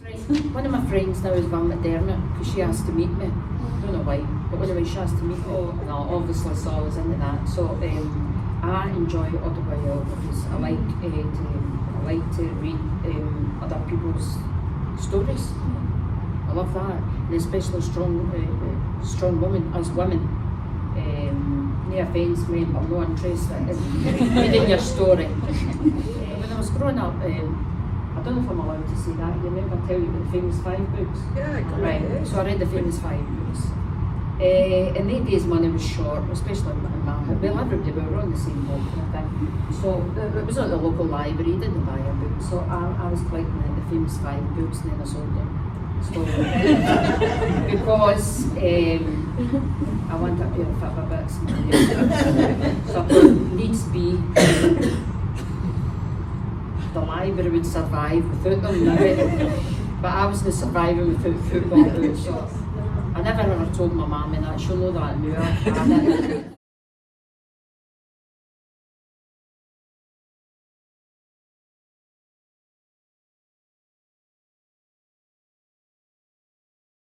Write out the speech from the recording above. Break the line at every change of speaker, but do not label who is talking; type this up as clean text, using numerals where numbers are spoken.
One of my friends now is Van McDermott because she has to meet me. I don't know why, but anyway, she has to meet me. No, obviously, so I was into that. So I enjoy autobiographies. I like to read other people's stories. I love that, and especially strong women as women. No offence, mate, I'm not interested in reading your story. When I was growing up, I don't know if I'm allowed to say that. You remember I tell you about the famous 5 books?
Yeah,
right. So I read the famous 5 books. In the days money was short, especially in my house. Well, everybody, we were on the same boat kind of thing. So it was at the local library, didn't buy a book. So I was collecting the famous 5 books and then I sold them. So, because I want a pair of fabber bits. So needs be the library would survive without them. But I wasn't surviving without football boots. So I never ever told my mum that. She'll know that now.